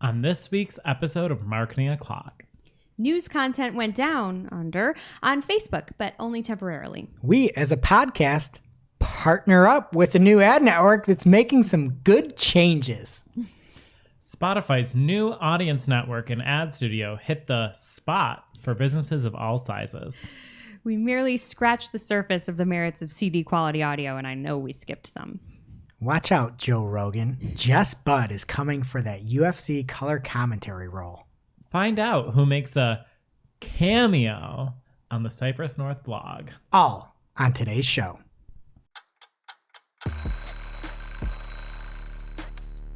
On this week's episode of Marketing O'Clock. News content went down on Facebook, but only temporarily. We, as a podcast, partner up with a new ad network that's making some good changes. Spotify's new audience network and ad studio hit the spot for businesses of all sizes. We merely scratched the surface of the merits of CD quality audio, and I know we skipped some. Watch out, Joe Rogan. Jess Budd is coming for that UFC color commentary role. Find out who makes a cameo on the Cypress North blog. All on today's show.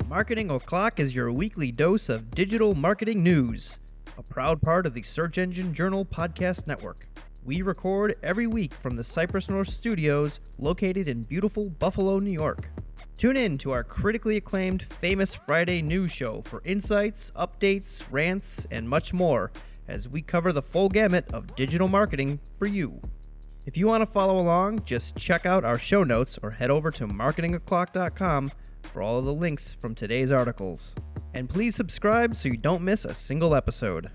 Marketing O'Clock is your weekly dose of digital marketing news, a proud part of the Search Engine Journal Podcast Network. We record every week from the Cypress North Studios located in beautiful Buffalo, New York. Tune in to our critically acclaimed Famous Friday news show for insights, updates, rants, and much more as we cover the full gamut of digital marketing for you. If you want to follow along, just check out our show notes or head over to marketingoclock.com for all of the links from today's articles. And please subscribe so you don't miss a single episode.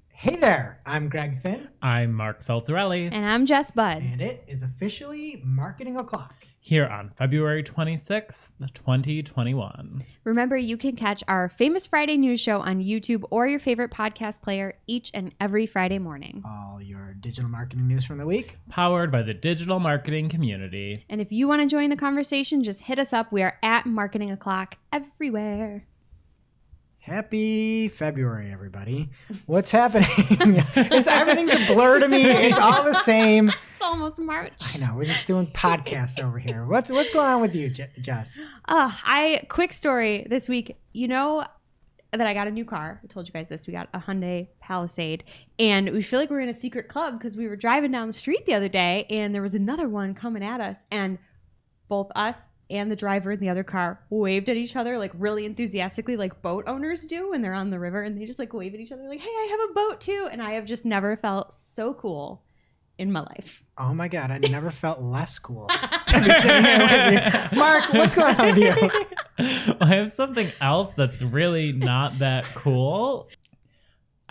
Hey there, I'm Greg Finn. I'm Mark Saltarelli. And I'm Jess Budd. And it is officially Marketing O'Clock. Here on February 26th, 2021. Remember, you can catch our Famous Friday news show on YouTube or your favorite podcast player each and every Friday morning. All your digital marketing news from the week. Powered by the digital marketing community. And if you want to join the conversation, just hit us up. We are at Marketing O'Clock everywhere. Happy February, everybody. What's happening? Everything's a blur to me. It's all the same. It's almost March. I know. We're just doing podcasts over here. What's going on with you, Jess? Quick story this week. You know that I got a new car. I told you guys this. We got a Hyundai Palisade. And we feel like we're in a secret club because we were driving down the street the other day and there was another one coming at us. And both us and the driver in the other car waved at each other like really enthusiastically, like boat owners do when they're on the river, and they just like wave at each other like, hey, I have a boat too. And I have just never felt so cool in my life. Oh my God, I never felt less cool to be sitting here with you. Mark, what's going on with you? I have something else that's really not that cool.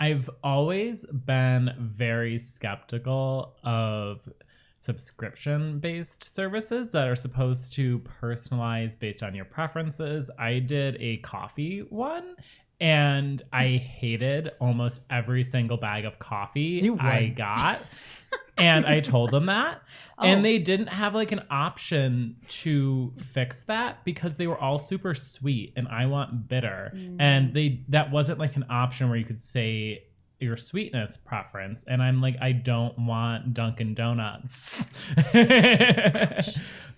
I've always been very skeptical of subscription-based services that are supposed to personalize based on your preferences. I did a coffee one, and I hated almost every single bag of coffee I got. And I told them that. And they didn't have like an option to fix that because they were all super sweet and I want bitter. And that wasn't like an option where you could say your sweetness preference, and I'm like, I don't want Dunkin' Donuts.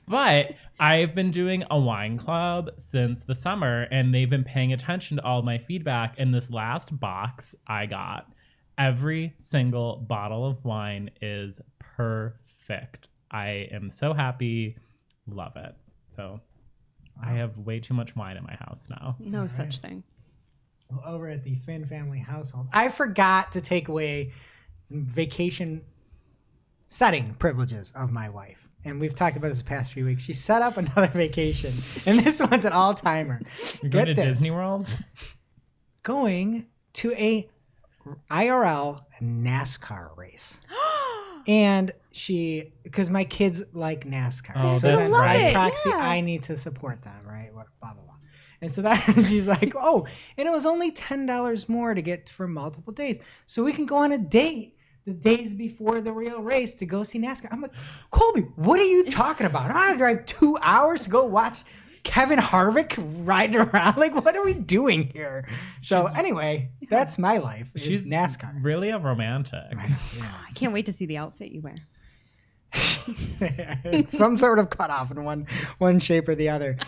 But I've been doing a wine club since the summer, and they've been paying attention to all of my feedback. And this last box I got, every single bottle of wine is perfect. I am so happy. Love it. So I have way too much wine in my house now. No such thing. Well, over at the Finn family household, I forgot to take away vacation setting privileges of my wife. And we've talked about this the past few weeks. She set up another vacation, and this one's an all-timer. You're going to Disney World? Going to a IRL NASCAR race. And because my kids like NASCAR. Oh, so that's right. Proxy, Yeah. I need to support them, right? Blah, blah, blah. And so she's like, oh, and it was only $10 more to get for multiple days. So we can go on a date the days before the real race to go see NASCAR. I'm like, Colby, what are you talking about? I'm going to drive 2 hours to go watch Kevin Harvick riding around. Like, what are we doing here? So anyway, that's my life. She's NASCAR. Really a romantic. Yeah. I can't wait to see the outfit you wear. Some sort of cutoff in one shape or the other.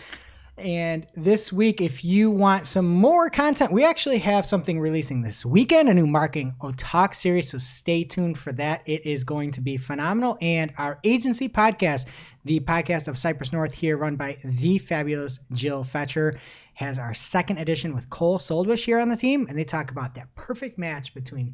And this week, if you want some more content, we actually have something releasing this weekend, a new Marketing O'Talk series. So stay tuned for that. It is going to be phenomenal. And our agency podcast, the podcast of Cypress North here, run by the fabulous Jill Fetcher, has our second edition with Cole Soldwish here on the team. And they talk about that perfect match between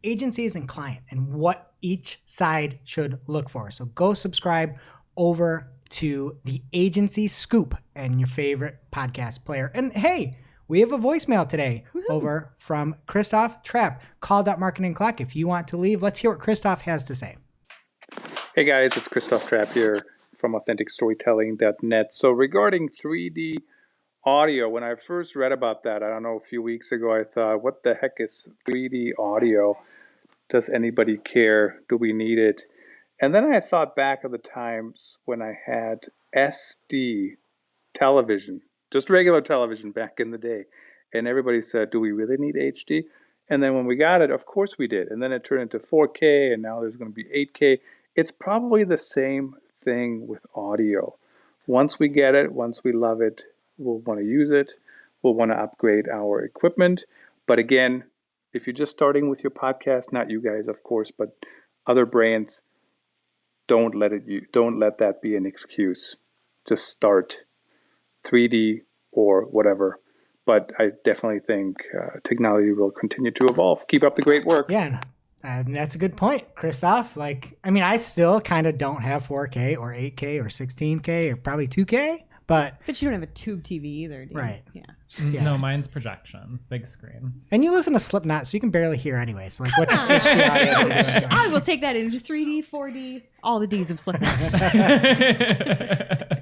agencies and client and what each side should look for. So go subscribe over to the Agency Scoop and your favorite podcast player. And hey, We have a voicemail today over from Christoph Trapp. Call.marketing clock. If you want to leave, let's hear what Christoph has to say. Hey guys, it's Christoph Trapp here from AuthenticStorytelling.net. So regarding 3D audio, when I first read about that, I don't know, a few weeks ago, I thought, what the heck is 3D audio? Does anybody care? Do we need it? And then I thought back of the times when I had SD television, just regular television back in the day. And everybody said, do we really need HD? And then when we got it, of course we did. And then it turned into 4K, and now there's going to be 8K. It's probably the same thing with audio. Once we get it, once we love it, we'll want to use it. We'll want to upgrade our equipment. But again, if you're just starting with your podcast, not you guys, of course, but other brands, don't let that be an excuse. Just start 3D or whatever. But I definitely think technology will continue to evolve. Keep up the great work. Yeah, that's a good point, Christoph. I still kind of don't have 4K or 8K or 16K or probably 2K, but you don't have a tube TV either, do you? Right. Yeah. No, mine's projection, big screen. And you listen to Slipknot, so you can barely hear anyway. So what's HD audio? I will take that into 3D, 4D, all the Ds of Slipknot.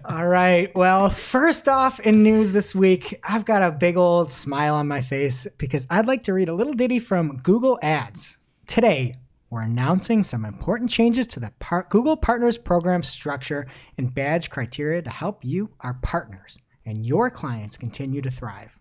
All right. Well, first off in news this week, I've got a big old smile on my face because I'd like to read a little ditty from Google Ads. Today, we're announcing some important changes to the Google Partners Program structure and badge criteria to help you, our partners, and your clients continue to thrive. ...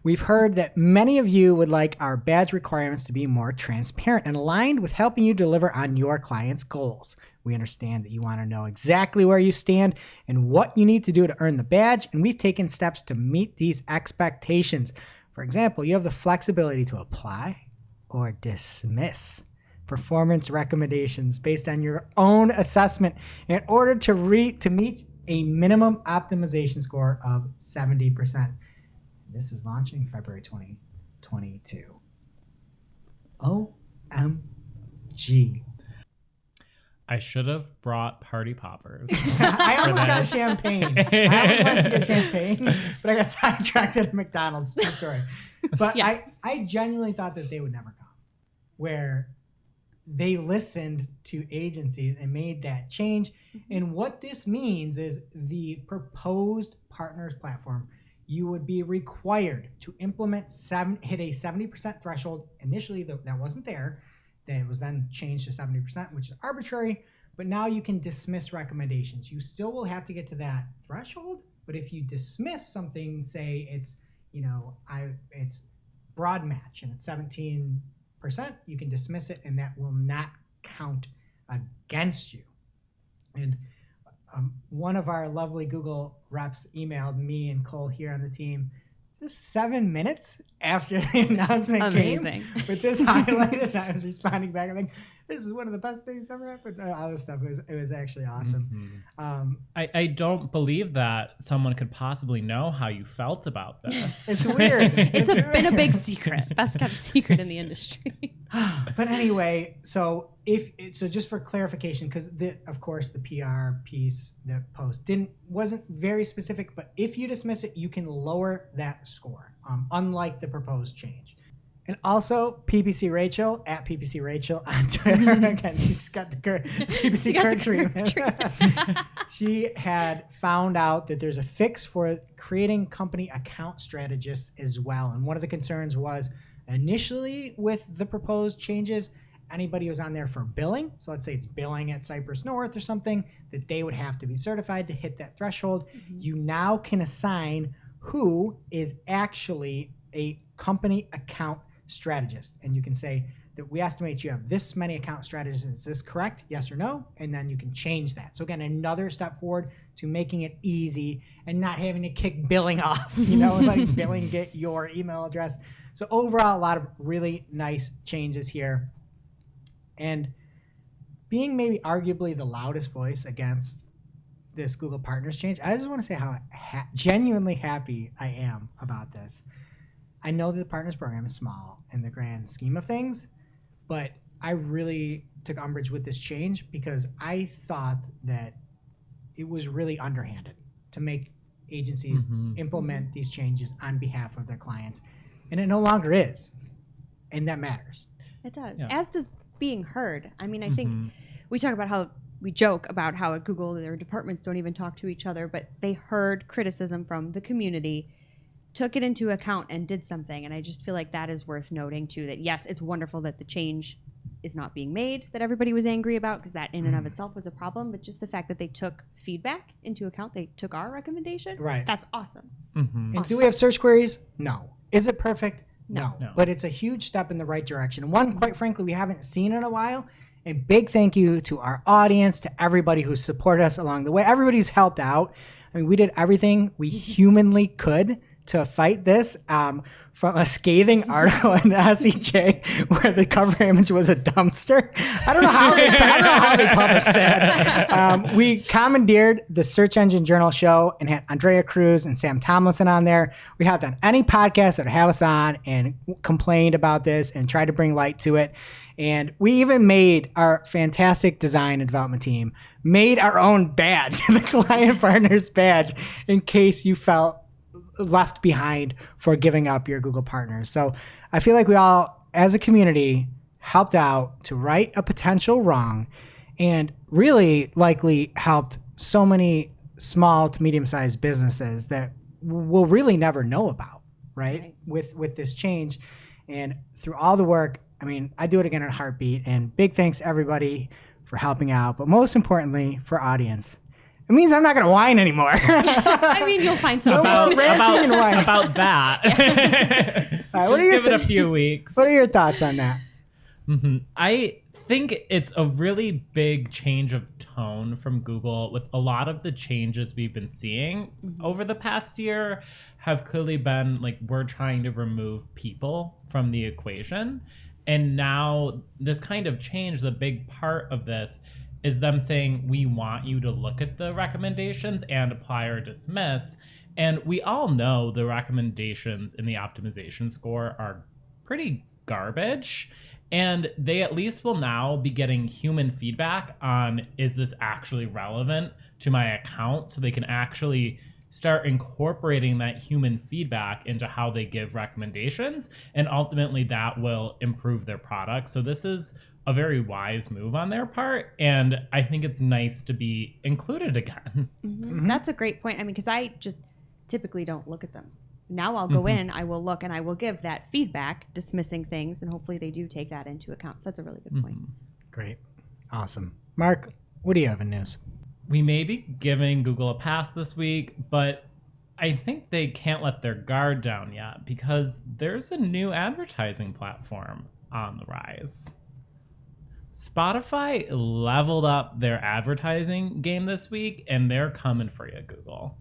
We've heard that many of you would like our badge requirements to be more transparent and aligned with helping you deliver on your clients' goals. We understand that you want to know exactly where you stand and what you need to do to earn the badge, and we've taken steps to meet these expectations. For example, you have the flexibility to apply or dismiss performance recommendations based on your own assessment in order to meet a minimum optimization score of 70%. This is launching February 2022. OMG. I should have brought party poppers. I almost got champagne. I almost wanted to get champagne, but I got sidetracked at McDonald's. True story. But yes. I genuinely thought this day would never come, where they listened to agencies and made that change. And what this means is the proposed partners platform, you would be required to hit a 70% threshold. Initially, that wasn't there. It was then changed to 70%, which is arbitrary, but now you can dismiss recommendations. You still will have to get to that threshold, but if you dismiss something, say it's broad match and it's 17%, you can dismiss it and that will not count against you. And one of our lovely Google reps emailed me and Cole here on the team just 7 minutes after the announcement came with this highlighted. I was responding back. I'm like, this is one of the best things ever happened. All this stuff. It was actually awesome. Mm-hmm. I don't believe that someone could possibly know how you felt about this. It's weird. It's been a big secret. Best kept secret in the industry. But anyway, so just for clarification, because of course the PR piece, the post wasn't very specific, but if you dismiss it, you can lower that score, unlike the proposed change. And also PPC Rachel at PPC Rachel on Twitter. Again, she's got the PPC Kurt treatment. She had found out that there's a fix for creating company account strategists as well. And one of the concerns was initially with the proposed changes, anybody who's on there for billing, so let's say it's billing at Cypress North or something, that they would have to be certified to hit that threshold. Mm-hmm. You now can assign who is actually a company account strategist. And you can say that we estimate you have this many account strategists. Is this correct? Yes or no? And then you can change that. So again, another step forward to making it easy and not having to kick billing off, like billing, get your email address. So overall, a lot of really nice changes here. And being maybe arguably the loudest voice against this Google Partners change, I just want to say how genuinely happy I am about this. I know that the Partners Program is small in the grand scheme of things, but I really took umbrage with this change because I thought that it was really underhanded to make agencies implement these changes on behalf of their clients. And it no longer is. And that matters. It does. Yeah. As does being heard. I mean, I think we talk about how we joke about how at Google their departments don't even talk to each other, but they heard criticism from the community, took it into account, and did something. And I just feel like that is worth noting too, that yes, it's wonderful that the change is not being made that everybody was angry about, because that in and of itself was a problem, but just the fact that they took feedback into account, they took our recommendation, Right. that's awesome. And do we have search queries? No. Is it perfect? No. No. But it's a huge step in the right direction. One, quite frankly, we haven't seen in a while. And big thank you to our audience, to everybody who supported us along the way. Everybody who's helped out. I mean, we did everything we humanly could to fight this. From a scathing article in the SEJ where the cover image was a dumpster. I don't know how they published that. We commandeered the Search Engine Journal show and had Andrea Cruz and Sam Tomlinson on there. We have done any podcast that have us on and complained about this and tried to bring light to it. And we even made our fantastic design and development team made our own badge, the client partners badge, in case you felt left behind for giving up your Google partners. So I feel like we all, as a community, helped out to right a potential wrong and really likely helped so many small to medium-sized businesses that we'll really never know about, right? With this change. And through all the work, I mean, I do it again in a heartbeat. And big thanks everybody for helping out, but most importantly for audience. It means I'm not going to whine anymore. I mean, you'll find something. About that. All right, what are your Give it a few weeks. What are your thoughts on that? I think it's a really big change of tone from Google. With a lot of the changes we've been seeing over the past year have clearly been like, we're trying to remove people from the equation. And now this kind of change, the big part of this is them saying, we want you to look at the recommendations and apply or dismiss. And we all know the recommendations in the optimization score are pretty garbage. And they at least will now be getting human feedback on, is this actually relevant to my account? So they can actually start incorporating that human feedback into how they give recommendations. And ultimately that will improve their product. So this is a very wise move on their part. And I think it's nice to be included again. That's a great point. I mean, because I just typically don't look at them. Now I'll go in, I will look, and I will give that feedback, dismissing things, and hopefully they do take that into account. So that's a really good point. Great. Awesome. Mark, what do you have in news? We may be giving Google a pass this week, but I think they can't let their guard down yet because there's a new advertising platform on the rise. Spotify leveled up their advertising game this week, and they're coming for you, Google.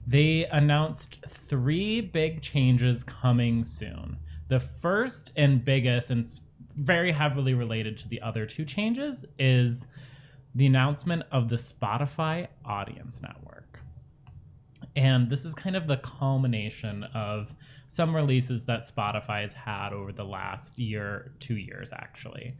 They announced 3 big changes coming soon. The first and biggest, and very heavily related to the other 2 changes, is the announcement of the Spotify Audience Network. And this is kind of the culmination of some releases that Spotify has had over the last year, 2 years actually.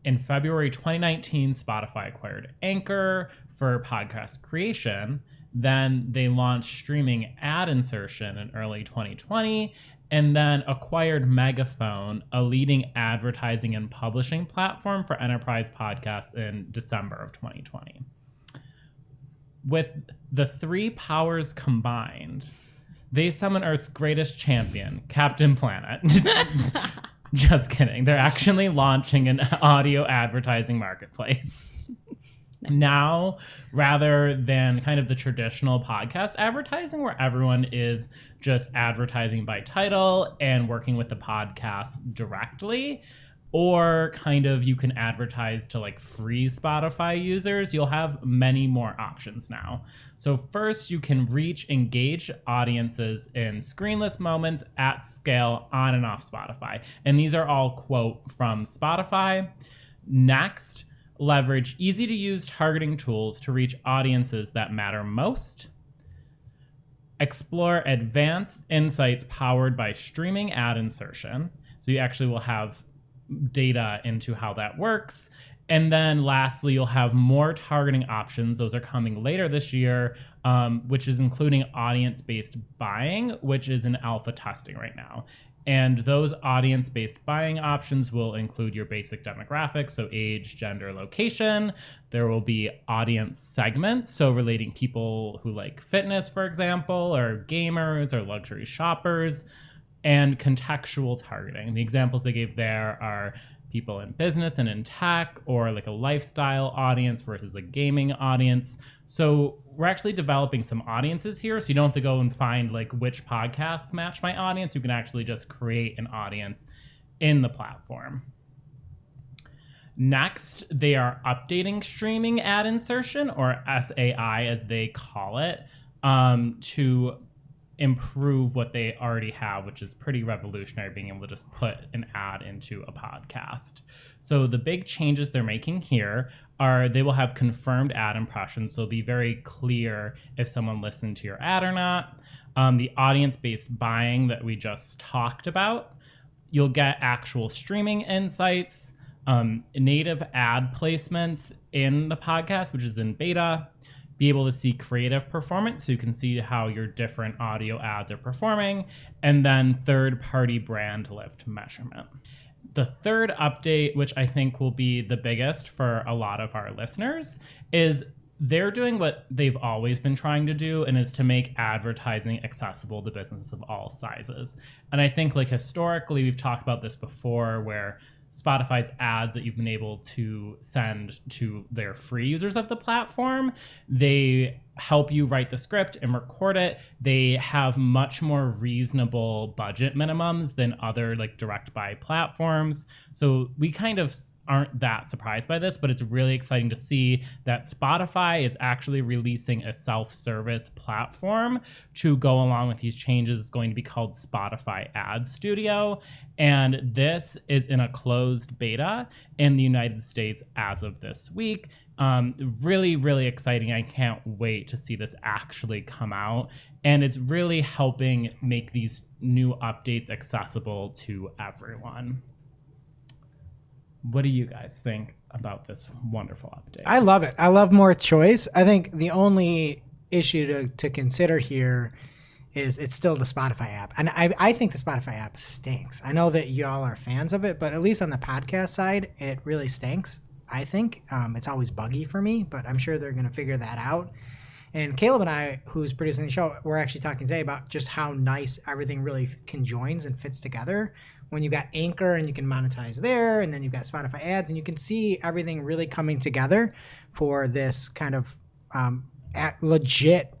In February 2019, Spotify acquired Anchor for podcast creation. Then they launched streaming ad insertion in early 2020, and then acquired Megaphone, a leading advertising and publishing platform for enterprise podcasts, in December of 2020. With the 3 powers combined, they summon Earth's greatest champion, Captain Planet. Just kidding. They're actually launching an audio advertising marketplace. Now, rather than kind of the traditional podcast advertising where everyone is just advertising by title and working with the podcast directly, or kind of you can advertise to like free Spotify users, you'll have many more options now. So first, you can reach engaged audiences in screenless moments at scale on and off Spotify. And these are all quote from Spotify. Next, leverage easy-to-use targeting tools to reach audiences that matter most. Explore advanced insights powered by streaming ad insertion. So you actually will have data into how that works. And then lastly, you'll have more targeting options. Those are coming later this year, which is including audience-based buying, which is in alpha testing right now. And those audience-based buying options will include your basic demographics, so age, gender, location. There will be audience segments, so relating people who like fitness, for example, or gamers or luxury shoppers, and contextual targeting. The examples they gave there are people in business and in tech, or like a lifestyle audience versus a gaming audience. So we're actually developing some audiences here, so you don't have to go and find like which podcasts match my audience. You can actually just create an audience in the platform. Next, they are updating streaming ad insertion, or SAI as they call it, to improve what they already have, which is pretty revolutionary, being able to just put an ad into a podcast. So the big changes they're making here are they will have confirmed ad impressions, so it'll be very clear if someone listened to your ad or not. The audience-based buying that we just talked about, you'll get actual streaming insights, native ad placements in the podcast, which is in beta, be able to see creative performance, so you can see how your different audio ads are performing, and then third-party brand lift measurement. The third update, which I think will be the biggest for a lot of our listeners, is they're doing what they've always been trying to do, and is to make advertising accessible to businesses of all sizes. And I think like historically, we've talked about this before, where Spotify's ads that you've been able to send to their free users of the platform, they help you write the script and record it. They have much more reasonable budget minimums than other like direct buy platforms. So we kind of aren't that surprised by this, but it's really exciting to see that Spotify is actually releasing a self-service platform to go along with these changes. It's going to be called Spotify Ad Studio. And this is in a closed beta in the United States as of this week. Really, really exciting. I can't wait to see this actually come out. And it's really helping make these new updates accessible to everyone. What do you guys think about this wonderful update? I love it. I love more choice. I think the only issue to consider here is it's still the Spotify app. And I think the Spotify app stinks. I know that y'all are fans of it, but at least on the podcast side, it really stinks. I think it's always buggy for me, but I'm sure they're going to figure that out. And Caleb and I, who's producing the show, we're actually talking today about just how nice everything really conjoins and fits together. When you've got Anchor and you can monetize there, and then you've got Spotify ads, and you can see everything really coming together for this kind of legit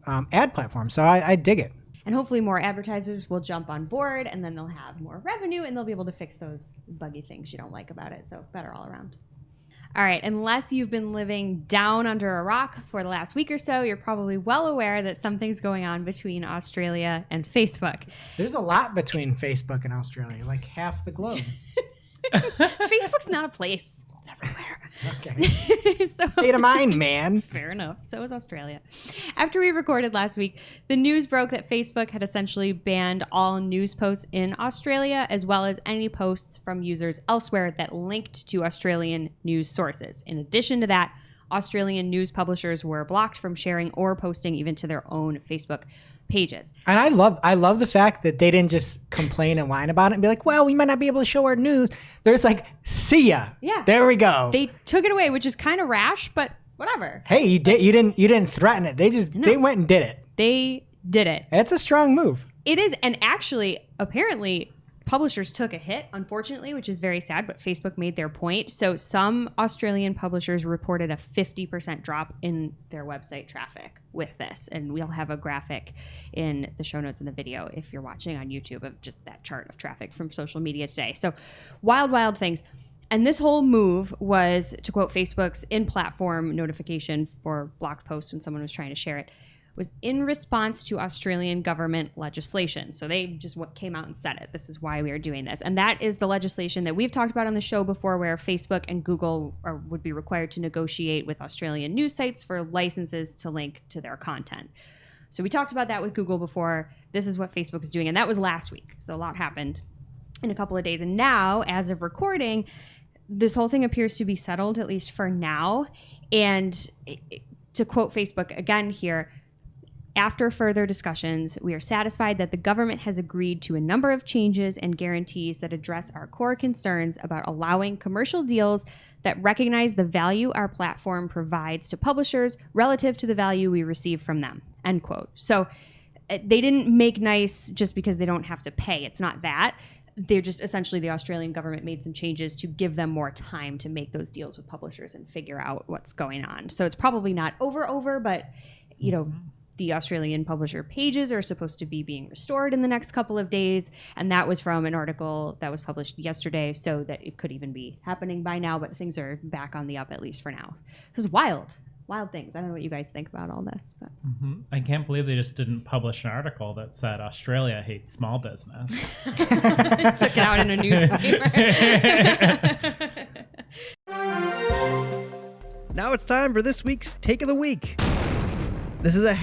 ad platform. So I dig it. And hopefully more advertisers will jump on board, and then they'll have more revenue, and they'll be able to fix those buggy things you don't like about it. So better all around. All right, unless you've been living down under a rock for the last week or so, you're probably well aware that something's going on between Australia and Facebook. There's a lot between Facebook and Australia, like half the globe. Facebook's not a place. It's everywhere. Okay. So, state of mind, man. Fair enough. So is Australia. After we recorded last week, the news broke that Facebook had essentially banned all news posts in Australia, as well as any posts from users elsewhere that linked to Australian news sources. In addition to that, Australian news publishers were blocked from sharing or posting even to their own Facebook pages. And I love the fact that they didn't just complain and whine about it and be like, well, we might not be able to show our news. There's like, see ya. Yeah. There we go. They took it away, which is kind of rash, but whatever. Hey, you didn't threaten it. They went and did it. They did it. That's a strong move. It is. And actually, apparently, publishers took a hit, unfortunately, which is very sad, but Facebook made their point. So some Australian publishers reported a 50% drop in their website traffic with this. And we'll have a graphic in the show notes in the video if you're watching on YouTube of just that chart of traffic from social media today. So wild, wild things. And this whole move was, to quote Facebook's in-platform notification for blocked posts when someone was trying to share it, was in response to Australian government legislation. So they just came out and said it. This is why we are doing this. And that is the legislation that we've talked about on the show before, where Facebook and Google would be required to negotiate with Australian news sites for licenses to link to their content. So we talked about that with Google before. This is what Facebook is doing. And that was last week. So a lot happened in a couple of days. And now, as of recording, this whole thing appears to be settled, at least for now. And to quote Facebook again here, after further discussions, we are satisfied that the government has agreed to a number of changes and guarantees that address our core concerns about allowing commercial deals that recognize the value our platform provides to publishers relative to the value we receive from them, end quote. So they didn't make nice just because they don't have to pay. It's not that. They're just essentially the Australian government made some changes to give them more time to make those deals with publishers and figure out what's going on. So it's probably not over, but the Australian publisher pages are supposed to be being restored in the next couple of days. And that was from an article that was published yesterday, so that it could even be happening by now, but things are back on the up, at least for now. This is wild things. I don't know what you guys think about all this, but I can't believe they just didn't publish an article that said Australia hates small business. took it out in a newspaper. Now it's time for this week's Take of the Week. This is a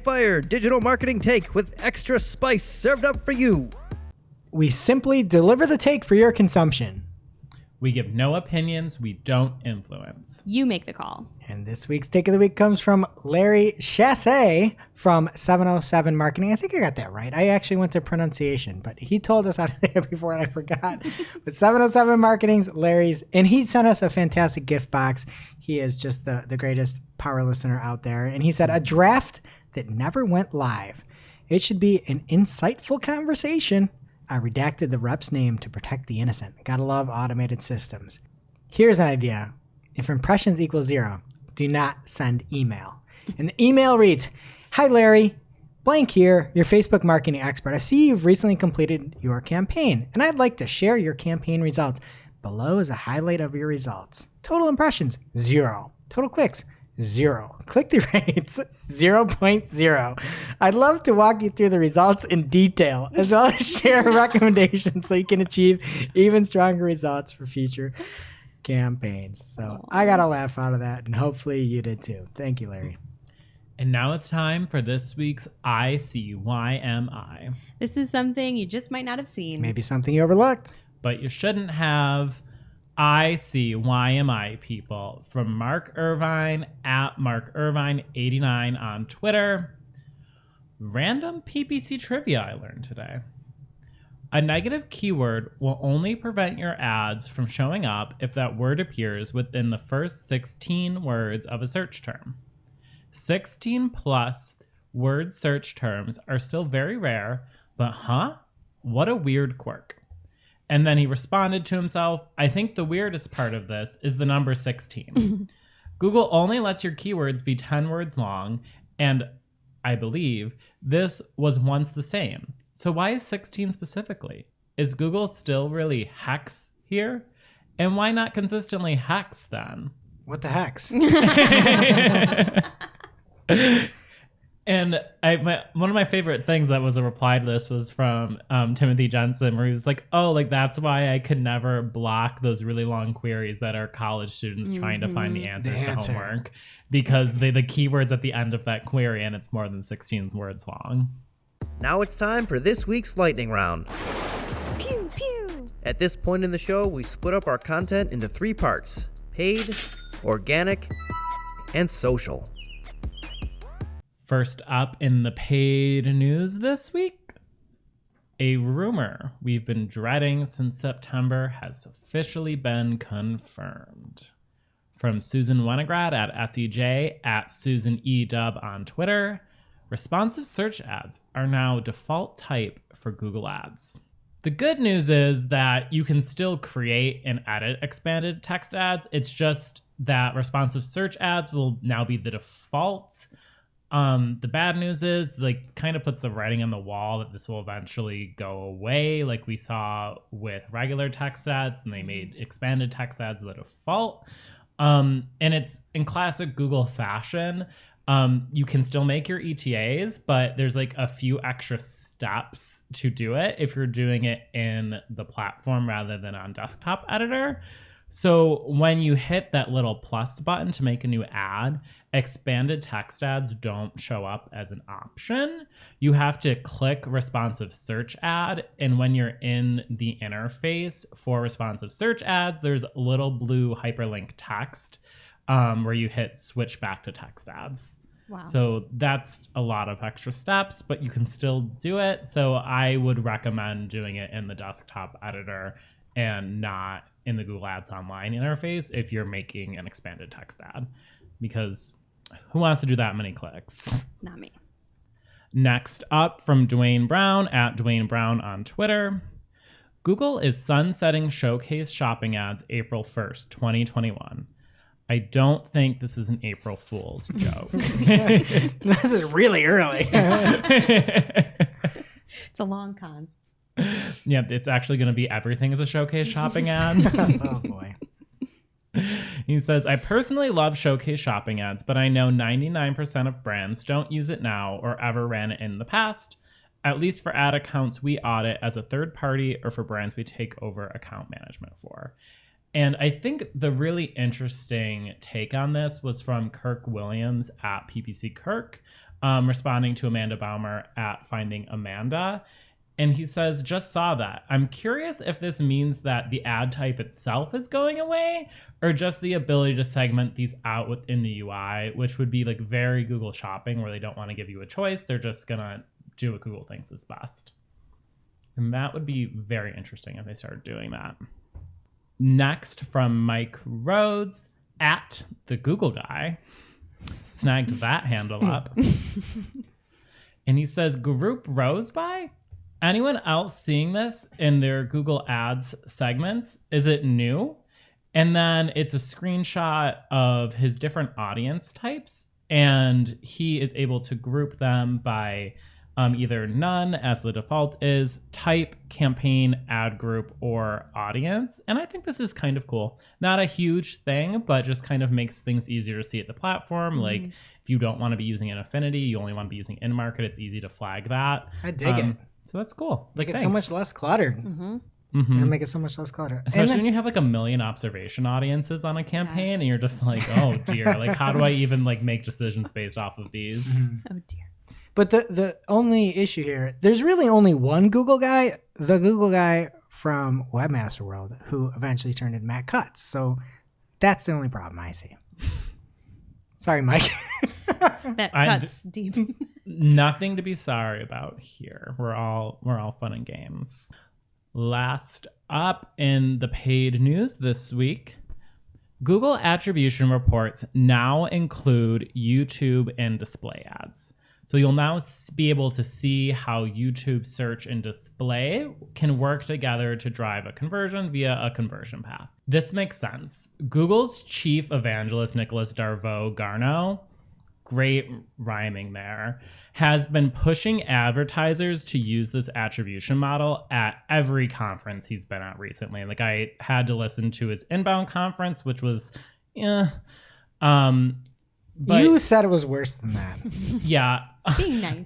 #fire digital marketing take with extra spice served up for you. We simply deliver the take for your consumption. We give no opinions. We don't influence. You make the call. And this week's Take of the Week comes from Larry Chassé from 707 Marketing. I think I got that right. I actually went to pronunciation, but he told us how to say it before and I forgot. But 707 Marketing's Larry's, and he sent us a fantastic gift box. He is just the greatest power listener out there. And he said, a draft that never went live. It should be an insightful conversation. I redacted the rep's name to protect the innocent. Gotta love automated systems. Here's an idea. If impressions equal 0, do not send email. And the email reads, Hi Larry, blank here, your Facebook marketing expert. I see you've recently completed your campaign, and I'd like to share your campaign results. Below is a highlight of your results. Total impressions, 0. Total clicks, 0. Click-through rates, 0.0. I'd love to walk you through the results in detail, as well as share recommendations so you can achieve even stronger results for future campaigns. So I got a laugh out of that, and hopefully you did too. Thank you, Larry. And now it's time for this week's ICYMI. This is something you just might not have seen. Maybe something you overlooked. But you shouldn't have. ICYMI people, from Mark Irvine at Mark Irvine89 on Twitter. Random PPC trivia I learned today. A negative keyword will only prevent your ads from showing up if that word appears within the first 16 words of a search term. 16 plus word search terms are still very rare, but what a weird quirk. And then he responded to himself, I think the weirdest part of this is the number 16. Google only lets your keywords be 10 words long, and I believe this was once the same. So why is 16 specifically? Is Google still really hex here? And why not consistently hex then? What the hex? And one of my favorite things that was a reply to this was from Timothy Jensen, where he was like, that's why I could never block those really long queries that are college students trying to find the answers to homework, because the keywords at the end of that query, and it's more than 16 words long. Now it's time for this week's lightning round. Pew, pew. At this point in the show, we split up our content into 3 parts: paid, organic, and social. First up in the paid news this week, a rumor we've been dreading since September has officially been confirmed. From Susan Winograd at SEJ at Susan E. Dub on Twitter, responsive search ads are now default type for Google Ads. The good news is that you can still create and edit expanded text ads. It's just that responsive search ads will now be the default. The bad news is, kind of puts the writing on the wall that this will eventually go away, like we saw with regular text ads, and they made expanded text ads the default. And it's in classic Google fashion. You can still make your ETAs, but there's a few extra steps to do it if you're doing it in the platform rather than on desktop editor. So when you hit that little plus button to make a new ad, expanded text ads don't show up as an option. You have to click responsive search ad. And when you're in the interface for responsive search ads, there's a little blue hyperlink text where you hit switch back to text ads. Wow. So that's a lot of extra steps, but you can still do it. So I would recommend doing it in the desktop editor and not in the Google Ads Online interface if you're making an expanded text ad, because who wants to do that many clicks? Not me. Next up from Dwayne Brown at Dwayne Brown on Twitter. Google is sunsetting Showcase shopping ads April 1st, 2021. I don't think this is an April Fool's joke. This is really early. It's a long con. Yeah, it's actually going to be everything is a Showcase shopping ad. Oh, boy. He says, I personally love Showcase shopping ads, but I know 99% of brands don't use it now or ever ran it in the past, at least for ad accounts we audit as a third party or for brands we take over account management for. And I think the really interesting take on this was from Kirk Williams at PPC Kirk, responding to Amanda Baumer at Finding Amanda. And he says, just saw that. I'm curious if this means that the ad type itself is going away or just the ability to segment these out within the UI, which would be like very Google Shopping where they don't want to give you a choice. They're just going to do what Google thinks is best. And that would be very interesting if they started doing that. Next from Mike Rhodes at the Google Guy. Snagged that handle up. And he says, group rows by? Anyone else seeing this in their Google Ads segments? Is it new? And then it's a screenshot of his different audience types, and he is able to group them by either none, as the default is, type, campaign, ad group, or audience. And I think this is kind of cool. Not a huge thing, but just kind of makes things easier to see at the platform. Mm-hmm. Like if you don't want to be using an affinity, you only want to be using in-market, it's easy to flag that. I dig it. So that's cool. Make it so much less cluttered. Mm-hmm. Mm-hmm. And make it so much less cluttered. Especially when you have like 1 million observation audiences on a campaign, and you're just like, oh dear, like how do I even like make decisions based off of these? Mm-hmm. Oh dear. But the only issue here, there's really only one Google guy, the Google guy from Webmaster World, who eventually turned into Matt Cutts. So that's the only problem I see. Sorry, Mike. That cuts deep. Nothing to be sorry about here. We're all fun and games. Last up in the paid news this week, Google attribution reports now include YouTube and display ads. So you'll now be able to see how YouTube search and display can work together to drive a conversion via a conversion path. This makes sense. Google's chief evangelist, Nicholas Darveau-Garneau, great rhyming there, has been pushing advertisers to use this attribution model at every conference he's been at recently. Like I had to listen to his inbound conference, which was, but you said it was worse than that. Yeah. Being nice.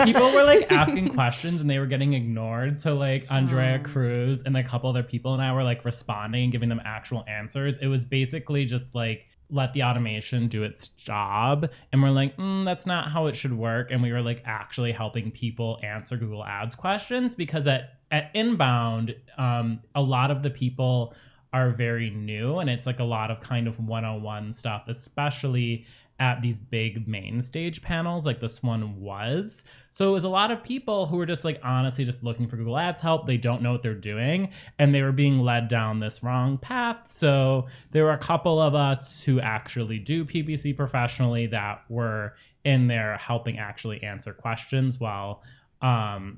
People were like asking questions and they were getting ignored. So like Andrea Cruz and a couple other people and I were like responding and giving them actual answers. It was basically just like, let the automation do its job. And we're like, that's not how it should work. And we were like actually helping people answer Google Ads questions because at inbound, a lot of the people are very new and it's like a lot of kind of 101 stuff, especially at these big main stage panels like this one was. So it was a lot of people who were just like honestly just looking for Google Ads help. They don't know what they're doing and they were being led down this wrong path. So there were a couple of us who actually do PPC professionally that were in there helping actually answer questions while Mr.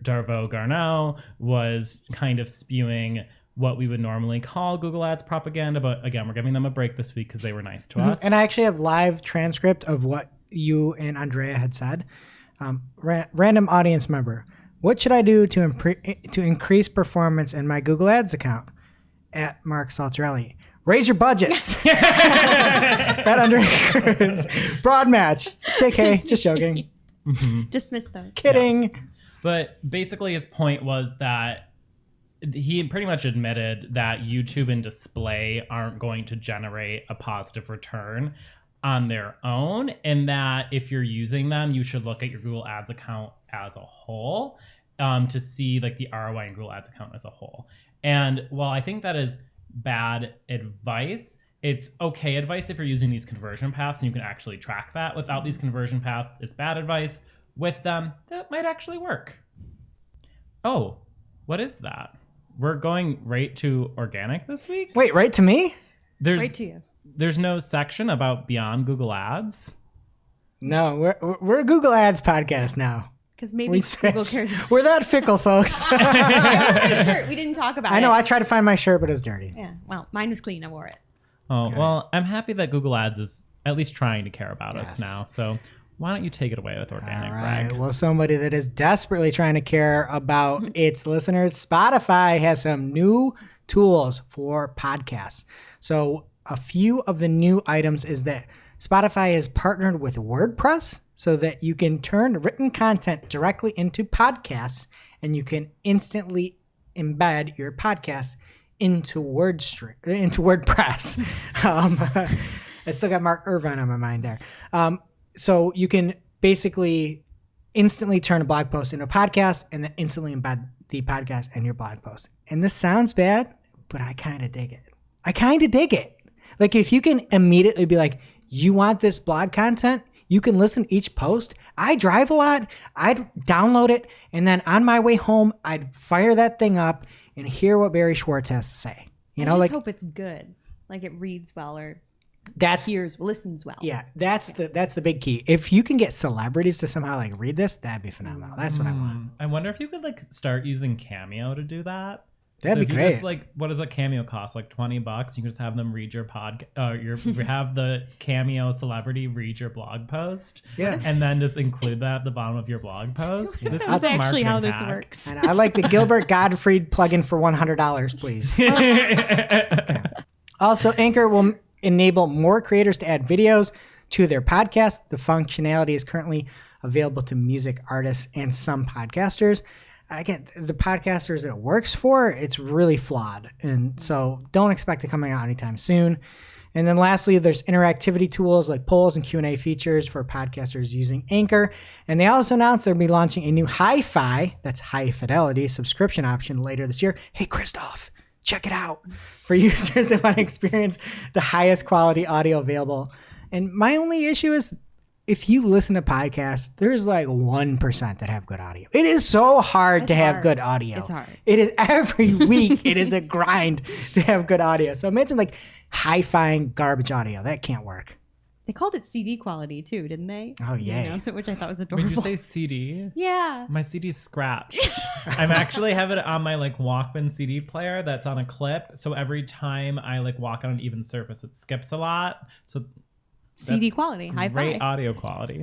Darveau-Garneau was kind of spewing what we would normally call Google Ads propaganda. But again, we're giving them a break this week because they were nice to us. And I actually have live transcript of what you and Andrea had said. Random audience member, what should I do to increase performance in my Google Ads account? At Mark Saltarelli. Raise your budgets. At Andrea Cruz. Broad match. JK, just joking. Dismiss those. Kidding. Yeah. But basically his point was that he pretty much admitted that YouTube and display aren't going to generate a positive return on their own, and that if you're using them, you should look at your Google Ads account as a whole to see like the ROI in Google Ads account as a whole. And while I think that is bad advice, it's okay advice if you're using these conversion paths and you can actually track that. Without these conversion paths, it's bad advice. With them, that might actually work. Oh, what is that? We're going right to organic this week? Wait, right to me? Right to you. There's no section about beyond Google Ads? No, we're a Google Ads podcast now. Because maybe Google cares. We're that fickle, folks. I wore my shirt. We didn't talk about it. I know. I tried to find my shirt, but it was dirty. Yeah. Well, mine was clean. I wore it. Oh, well, I'm happy that Google Ads is at least trying to care about us now. So why don't you take it away with organic, All right. Greg? Well, somebody that is desperately trying to care about its listeners, Spotify has some new tools for podcasts. So a few of the new items is that Spotify has partnered with WordPress so that you can turn written content directly into podcasts, and you can instantly embed your podcast into WordPress. I still got Mark Irvine on my mind there. So you can basically instantly turn a blog post into a podcast and then instantly embed the podcast in your blog post. And this sounds bad, but I kind of dig it. Like if you can immediately be like, you want this blog content? You can listen to each post. I drive a lot. I'd download it. And then on my way home, I'd fire that thing up and hear what Barry Schwartz has to say. I just hope it's good. Like it reads well or listens well. Yeah, that's the big key. If you can get celebrities to somehow like read this, that'd be phenomenal. That's what I want. I wonder if you could like start using Cameo to do that. That'd be great. Just, like, what does a Cameo cost? Like $20? You can just have them read your have the Cameo celebrity read your blog post. Yeah. And then just include that at the bottom of your blog post. This That's is a actually how marketing this hack. works. And I like the Gilbert Gottfried plugin for $100, please. Okay. Also, Anchor will enable more creators to add videos to their podcast. The functionality is currently available to music artists and some podcasters. Again, the podcasters that it works for, it's really flawed. And so don't expect it coming out anytime soon. And then lastly, there's interactivity tools like polls and Q&A features for podcasters using Anchor. And they also announced they'll be launching a new hi-fi, that's high fidelity, subscription option later this year. Hey, Christoph, check it out for users that want to experience the highest quality audio available. And my only issue is if you listen to podcasts, there's like 1% that have good audio. It is so hard to have good audio. It's hard. It is every week. It is a grind to have good audio. So imagine like hi-fi garbage audio. That can't work. They called it CD quality too, didn't they? Oh, The yeah. announcement, which I thought was adorable. Did you say CD? Yeah. My CD's scratched. I'm actually have it on my like Walkman CD player that's on a clip. So every time I like walk on an even surface, it skips a lot. So CD that's quality, high great five. audio quality.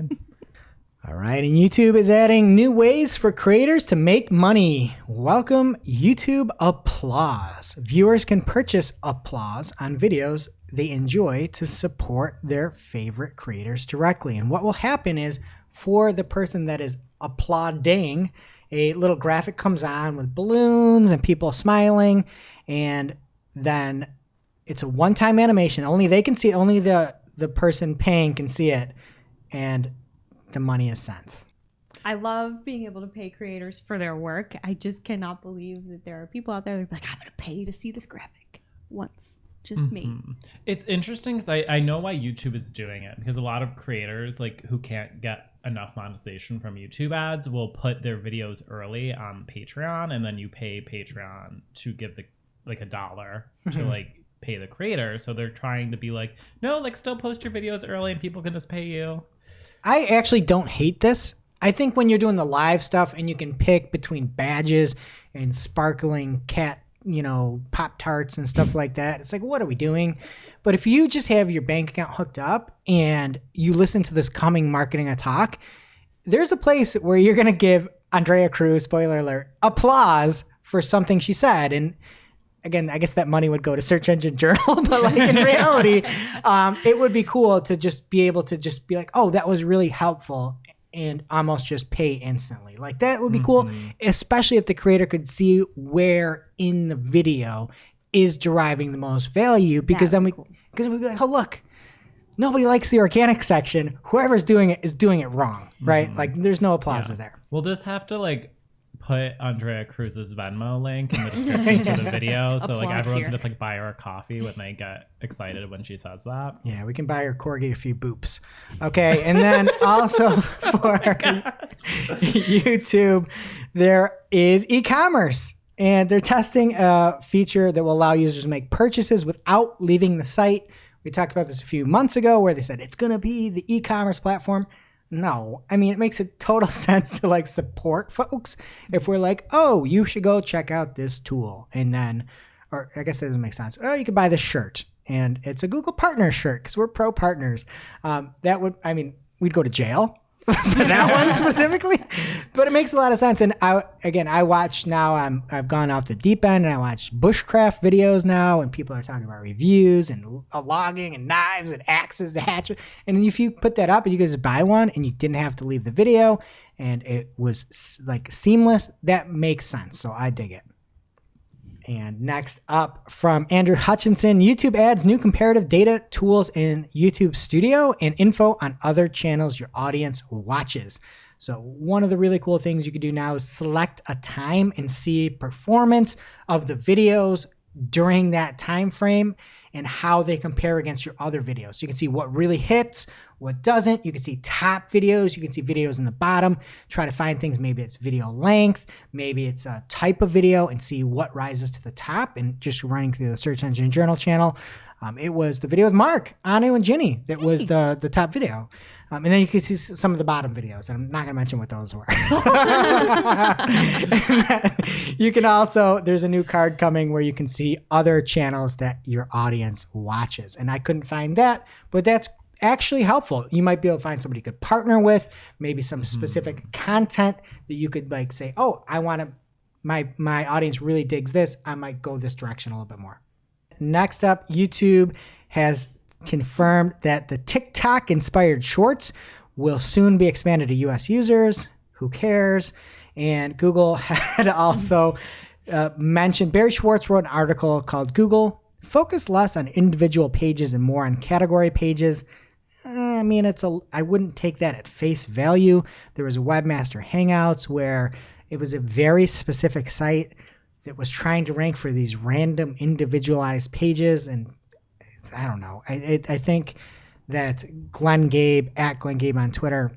All right, and YouTube is adding new ways for creators to make money. Welcome YouTube Applause. Viewers can purchase applause on videos they enjoy to support their favorite creators directly. And what will happen is for the person that is applauding, a little graphic comes on with balloons and people smiling, and then it's a one-time animation. Only they can see it, only the person paying can see it, and the money is sent. I love being able to pay creators for their work. I just cannot believe that there are people out there that are like, I'm going to pay to see this graphic once. Just me. It's interesting because I know why YouTube is doing it, because a lot of creators like who can't get enough monetization from YouTube ads will put their videos early on Patreon, and then you pay Patreon to give the like $1 to like pay the creator. So they're trying to be like, no, like still post your videos early and people can just pay you. I actually don't hate this. I think when you're doing the live stuff and you can pick between badges and sparkling cat, Pop-Tarts and stuff like that, it's like, what are we doing? But if you just have your bank account hooked up and you listen to this coming Marketing a Talk, there's a place where you're going to give Andrea Cruz, spoiler alert, applause for something she said. And again, I guess that money would go to Search Engine Journal, but like in reality, it would be cool to just be able to just be like, oh, that was really helpful. and almost just pay instantly. Like that would be cool, especially if the creator could see where in the video is deriving the most value, because then we'd be like, oh, look, nobody likes the organic section. Whoever's doing it is doing it wrong, right? Like there's no applauses there. We'll just have to like put Andrea Cruz's Venmo link in the description for the video, so like everyone can just like buy her a coffee when they get excited when she says that. Yeah, we can buy her corgi a few boops. Okay, and then also for YouTube, there is e-commerce. And they're testing a feature that will allow users to make purchases without leaving the site. We talked about this a few months ago where they said it's going to be the e-commerce platform. No, I mean, it makes a total sense to like support folks if we're like, oh, you should go check out this tool. And then, or I guess that doesn't make sense. Oh, you can buy this shirt. And it's a Google partner shirt because we're pro partners. That would, I mean, we'd go to jail for that one specifically, but it makes a lot of sense. And I watch now, I've gone off the deep end and I watch bushcraft videos now, and people are talking about reviews and logging and knives and axes to hatch. And if you put that up and you guys buy one and you didn't have to leave the video and it was like seamless, that makes sense. So I dig it. And next up from Andrew Hutchinson, YouTube adds new comparative data tools in YouTube Studio and info on other channels your audience watches. So one of the really cool things you can do now is select a time and see performance of the videos during that time frame and how they compare against your other videos. So you can see what really hits, what doesn't. You can see top videos. You can see videos in the bottom. Try to find things. Maybe it's video length. Maybe it's a type of video, and see what rises to the top. And just running through the Search Engine Journal channel, it was the video with Mark, Anu, and Ginny that was the top video. And then you can see some of the bottom videos. And I'm not going to mention what those were. You can also, there's a new card coming where you can see other channels that your audience watches. And I couldn't find that, but that's actually helpful. You might be able to find somebody you could partner with, maybe some specific content that you could like say, oh, I want to, my audience really digs this. I might go this direction a little bit more. Next up, YouTube has confirmed that the TikTok-inspired shorts will soon be expanded to U.S. users. Who cares? And Google had also mentioned, Barry Schwartz wrote an article called Google Focus Less on Individual Pages and More on Category Pages. I mean, I wouldn't take that at face value. There was a Webmaster Hangouts where it was a very specific site that was trying to rank for these random individualized pages, and I don't know. I think that Glenn Gabe on Twitter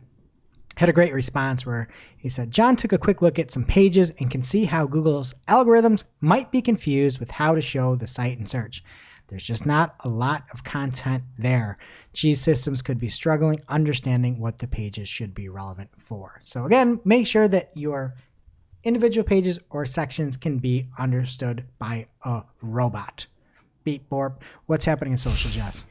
had a great response where he said, John took a quick look at some pages and can see how Google's algorithms might be confused with how to show the site in search. There's just not a lot of content there. G systems could be struggling understanding what the pages should be relevant for. So again, make sure that your individual pages or sections can be understood by a robot. Beep, borp. What's happening in social, Jess?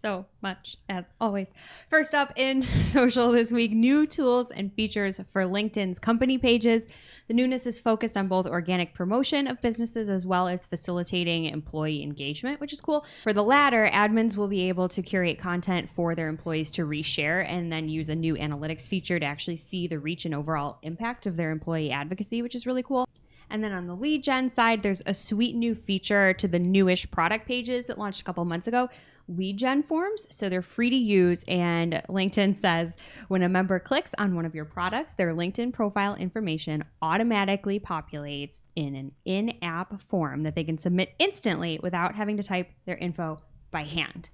So much, as always. First up in social this week, new tools and features for LinkedIn's company pages. The newness is focused on both organic promotion of businesses as well as facilitating employee engagement, which is cool. For the latter, admins will be able to curate content for their employees to reshare and then use a new analytics feature to actually see the reach and overall impact of their employee advocacy, which is really cool. And then on the lead gen side, there's a sweet new feature to the newish product pages that launched a couple months ago, lead gen forms. So they're free to use. And LinkedIn says when a member clicks on one of your products, their LinkedIn profile information automatically populates in an in-app form that they can submit instantly without having to type their info by hand.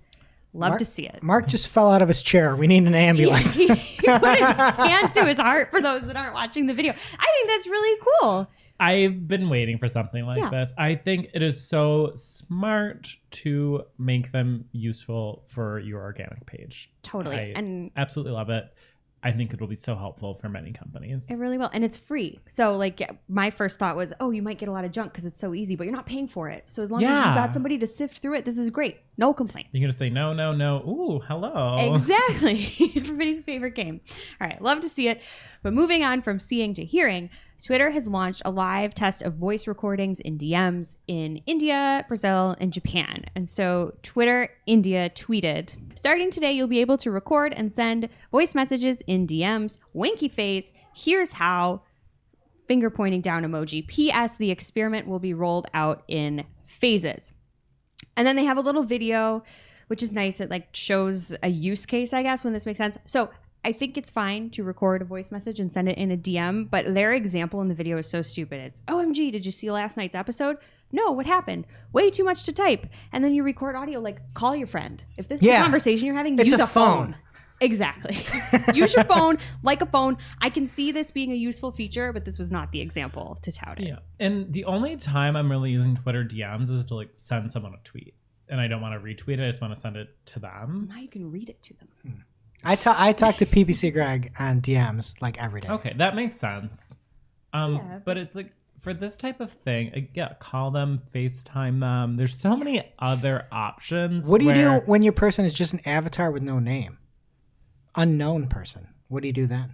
Love to see it. Mark just fell out of his chair. We need an ambulance. He put his hand to his heart for those that aren't watching the video. I think that's really cool. I've been waiting for something like this. I think it is so smart to make them useful for your organic page. Totally. And absolutely love it. I think it'll be so helpful for many companies. It really will. And it's free. So like my first thought was, oh, you might get a lot of junk because it's so easy, but you're not paying for it. So as long as you've got somebody to sift through it, this is great. No complaints. You're going to say, no. Ooh, hello. Exactly. Everybody's favorite game. All right. Love to see it. But moving on from seeing to hearing, Twitter has launched a live test of voice recordings in DMs in India, Brazil, and Japan. And so Twitter India tweeted, starting today, you'll be able to record and send voice messages in DMs. Winky face. Here's how. Finger pointing down emoji. P.S. The experiment will be rolled out in phases. And then they have a little video, which is nice. It like shows a use case, I guess, when this makes sense. So I think it's fine to record a voice message and send it in a DM, but their example in the video is so stupid. It's, OMG, did you see last night's episode? No, what happened? Way too much to type. And then you record audio, like call your friend. If this is a conversation you're having, use a phone. Exactly. Use your phone like a phone. I can see this being a useful feature, but this was not the example to tout it. Yeah. And the only time I'm really using Twitter DMs is to like send someone a tweet. And I don't want to retweet it. I just want to send it to them. Now you can read it to them. I talk to PPC Greg on DMs like every day. Okay, that makes sense. But it's like for this type of thing, call them, FaceTime them. There's so many other options. What do you do when your person is just an avatar with no name? Unknown person. What do you do then?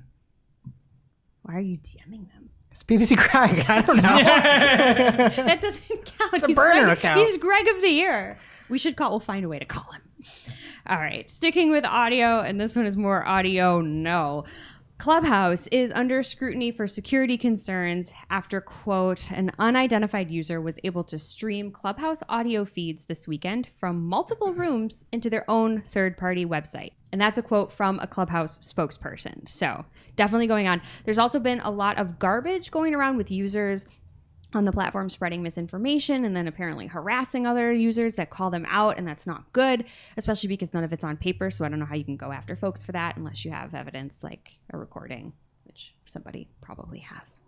Why are you DMing them? It's PPC Greg. I don't know. That doesn't count. It's a burner account. He's Greg of the Year. We'll find a way to call him. All right, sticking with audio, and this one is more audio. No. Clubhouse is under scrutiny for security concerns after, quote, an unidentified user was able to stream Clubhouse audio feeds this weekend from multiple rooms into their own third-party website. And that's a quote from a Clubhouse spokesperson. So definitely going on. There's also been a lot of garbage going around with users on the platform spreading misinformation and then apparently harassing other users that call them out, and that's not good, especially because none of it's on paper. So I don't know how you can go after folks for that unless you have evidence like a recording, which somebody probably has.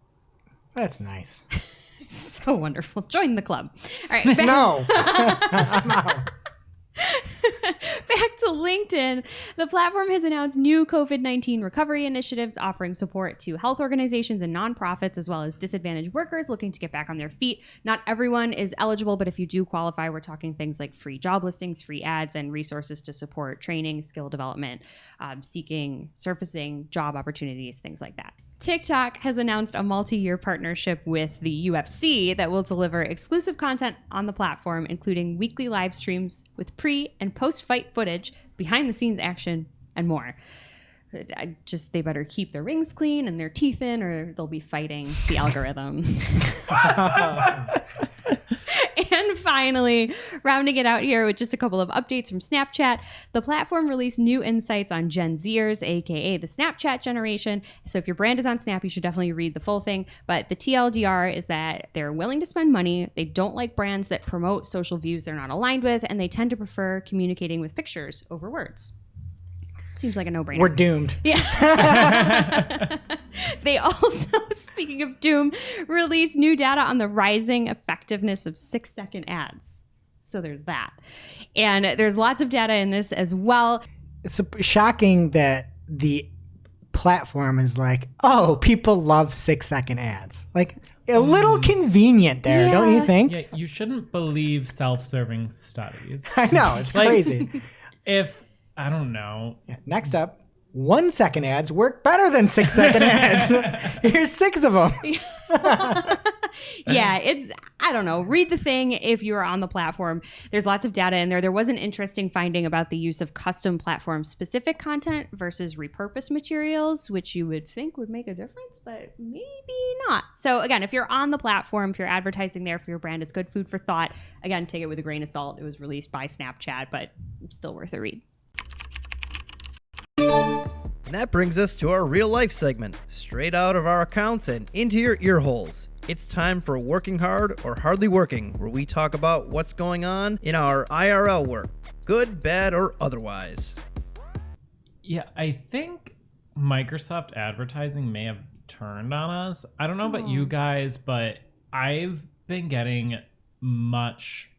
That's nice. So wonderful. Join the club. All right. No. I'm out. Back to LinkedIn. The platform has announced new COVID-19 recovery initiatives offering support to health organizations and nonprofits, as well as disadvantaged workers looking to get back on their feet. Not everyone is eligible, but if you do qualify, we're talking things like free job listings, free ads, and resources to support training, skill development, surfacing job opportunities, things like that. TikTok has announced a multi-year partnership with the UFC that will deliver exclusive content on the platform, including weekly live streams with pre- and post-fight footage, behind-the-scenes action, and more. They better keep their rings clean and their teeth in, or they'll be fighting the algorithm. And finally, rounding it out here with just a couple of updates from Snapchat, the platform released new insights on Gen Zers, aka the Snapchat generation. So if your brand is on Snap, you should definitely read the full thing. But the TLDR is that they're willing to spend money. They don't like brands that promote social views they're not aligned with, and they tend to prefer communicating with pictures over words. Seems like a no-brainer. We're doomed. Yeah. They also, speaking of doom, released new data on the rising effectiveness of 6-second ads. So there's that. And there's lots of data in this as well. It's shocking that the platform is like, oh, people love 6-second ads. Like, a little convenient there, don't you think? Yeah, you shouldn't believe self-serving studies. I know, it's crazy. I don't know. Yeah, next up, 1-second ads work better than 6-second ads. Here's 6 of them. Yeah, I don't know. Read the thing if you're on the platform. There's lots of data in there. There was an interesting finding about the use of custom platform-specific content versus repurposed materials, which you would think would make a difference, but maybe not. So again, if you're on the platform, if you're advertising there for your brand, it's good food for thought. Again, take it with a grain of salt. It was released by Snapchat, but still worth a read. And that brings us to our real life segment, straight out of our accounts and into your ear holes. It's time for Working Hard or Hardly Working, where we talk about what's going on in our IRL work, good, bad, or otherwise. Yeah, I think Microsoft advertising may have turned on us. I don't know about you guys, but I've been getting much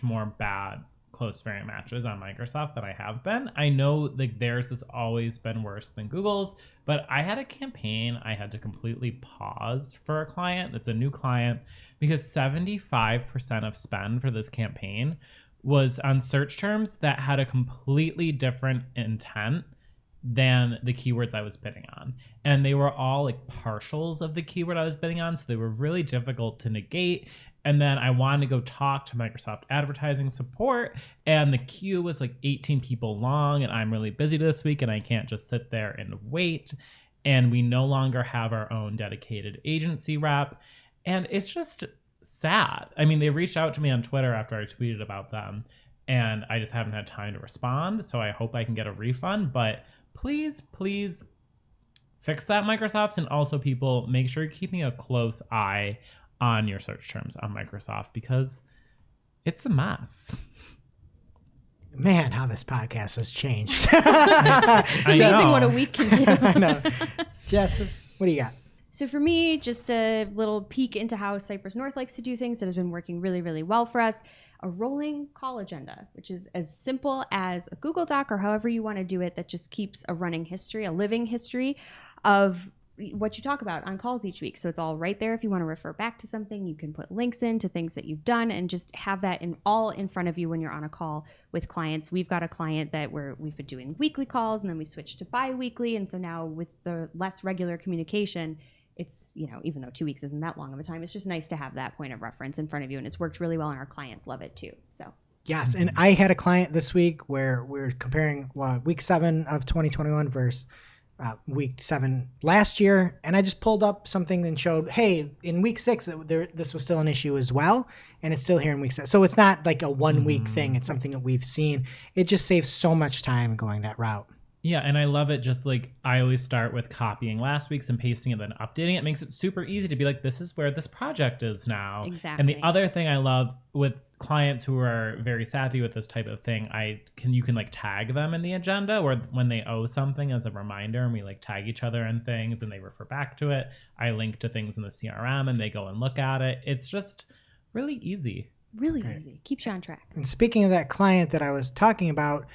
more bad close variant matches on Microsoft than I have been. I know like theirs has always been worse than Google's, but I had a campaign I had to completely pause for a client that's a new client because 75% of spend for this campaign was on search terms that had a completely different intent than the keywords I was bidding on. And they were all like partials of the keyword I was bidding on. So they were really difficult to negate. And then I wanted to go talk to Microsoft advertising support, and the queue was like 18 people long, and I'm really busy this week and I can't just sit there and wait. And we no longer have our own dedicated agency rep. And it's just sad. I mean, they reached out to me on Twitter after I tweeted about them, and I just haven't had time to respond. So I hope I can get a refund, but please fix that, Microsoft. And also, people, make sure you're keeping a close eye on your search terms on Microsoft, because it's a mess. Man, how this podcast has changed. It's amazing what a week can do. I know. Jess, what do you got? So for me, just a little peek into how Cypress North likes to do things that has been working really, really well for us. A rolling call agenda, which is as simple as a Google Doc or however you want to do it, that just keeps a running history, a living history of what you talk about on calls each week. So it's all right there. If you want to refer back to something, you can put links in to things that you've done and just have that all in front of you when you're on a call with clients. We've got a client that we've been doing weekly calls, and then we switched to bi-weekly. And so now with the less regular communication, it's, even though 2 weeks isn't that long of a time, it's just nice to have that point of reference in front of you. And it's worked really well, and our clients love it too. So Yes, and I had a client this week where we're comparing week 7 of 2021 versus week 7 last year, and I just pulled up something and showed, hey, in week 6 this was still an issue as well, and it's still here in week 7. So it's not like a 1 week thing. It's something that we've seen. It just saves so much time going that route. Yeah, and I love it. Just like I always start with copying last week's and pasting it, then updating it. Makes it super easy to be like, this is where this project is now. Exactly. And the other thing I love with clients who are very savvy with this type of thing, you can like tag them in the agenda, or when they owe something as a reminder, and we like tag each other in things and they refer back to it. I link to things in the CRM and they go and look at it. It's just really easy. Really easy. Keeps you on track. And speaking of that client that I was talking about,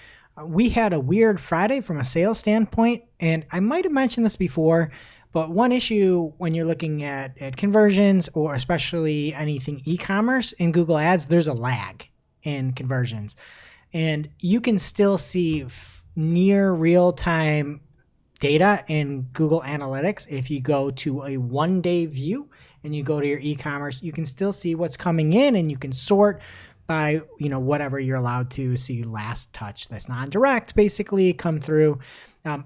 we had a weird Friday from a sales standpoint, and I might have mentioned this before, but one issue when you're looking at conversions, or especially anything e-commerce in Google Ads, there's a lag in conversions. And you can still see near real-time data in Google Analytics. If you go to a one-day view and you go to your e-commerce, you can still see what's coming in, and you can sort by whatever you're allowed to see. Last touch, that's non-direct, basically come through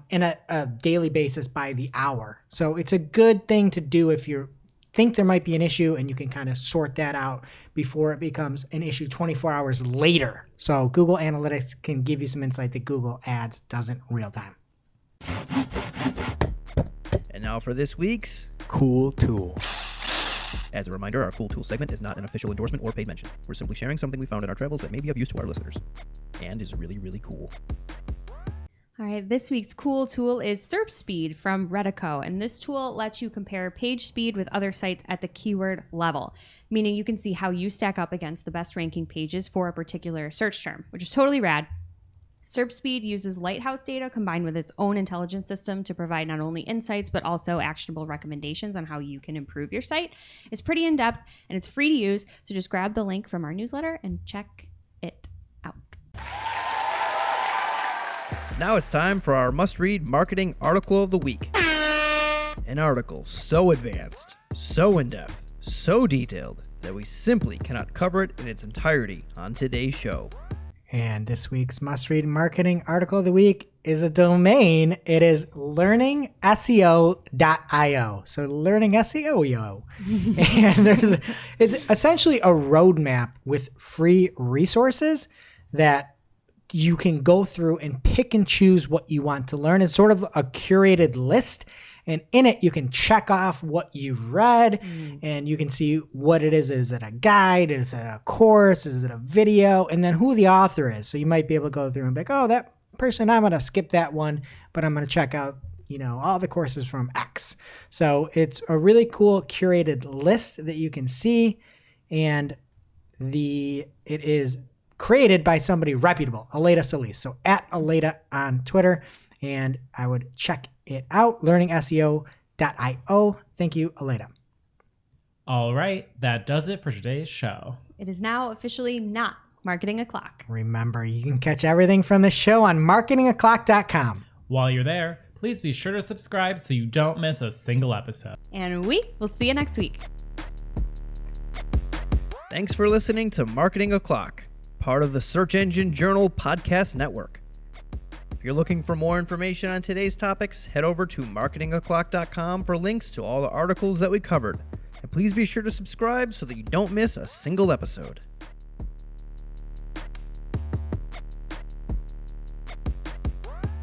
in a daily basis by the hour. So it's a good thing to do if you think there might be an issue, and you can kind of sort that out before it becomes an issue 24 hours later. So Google Analytics can give you some insight that Google Ads doesn't real time. And now for this week's Cool Tool. As a reminder, our Cool Tool segment is not an official endorsement or paid mention. We're simply sharing something we found in our travels that may be of use to our listeners, and is really, really cool. All right, this week's cool tool is SERP Speed from Redico, and this tool lets you compare page speed with other sites at the keyword level, meaning you can see how you stack up against the best ranking pages for a particular search term, which is totally rad. SERP Speed uses Lighthouse data combined with its own intelligence system to provide not only insights, but also actionable recommendations on how you can improve your site. It's pretty in-depth, and it's free to use, so just grab the link from our newsletter and check it out. Now it's time for our must-read marketing article of the week. An article so advanced, so in-depth, so detailed, that we simply cannot cover it in its entirety on today's show. And this week's must-read marketing article of the week is a domain. It is learningseo.io. So learning SEO, yo. And it's essentially a roadmap with free resources that you can go through and pick and choose what you want to learn. It's sort of a curated list. And in it, you can check off what you've read, and you can see what it is. Is it a guide? Is it a course? Is it a video? And then who the author is. So you might be able to go through and be like, oh, that person, I'm going to skip that one, but I'm going to check out, all the courses from X. So it's a really cool curated list that you can see. And it is created by somebody reputable, Aleda Solis. So at Aleda on Twitter. And I would check it out, learningseo.io. Thank you, Aleda. All right, that does it for today's show. It is now officially not Marketing O'Clock. Remember, you can catch everything from the show on marketingoclock.com. While you're there, please be sure to subscribe so you don't miss a single episode. And we will see you next week. Thanks for listening to Marketing O'Clock, part of the Search Engine Journal Podcast Network. If you're looking for more information on today's topics, head over to marketingoclock.com for links to all the articles that we covered. And please be sure to subscribe so that you don't miss a single episode.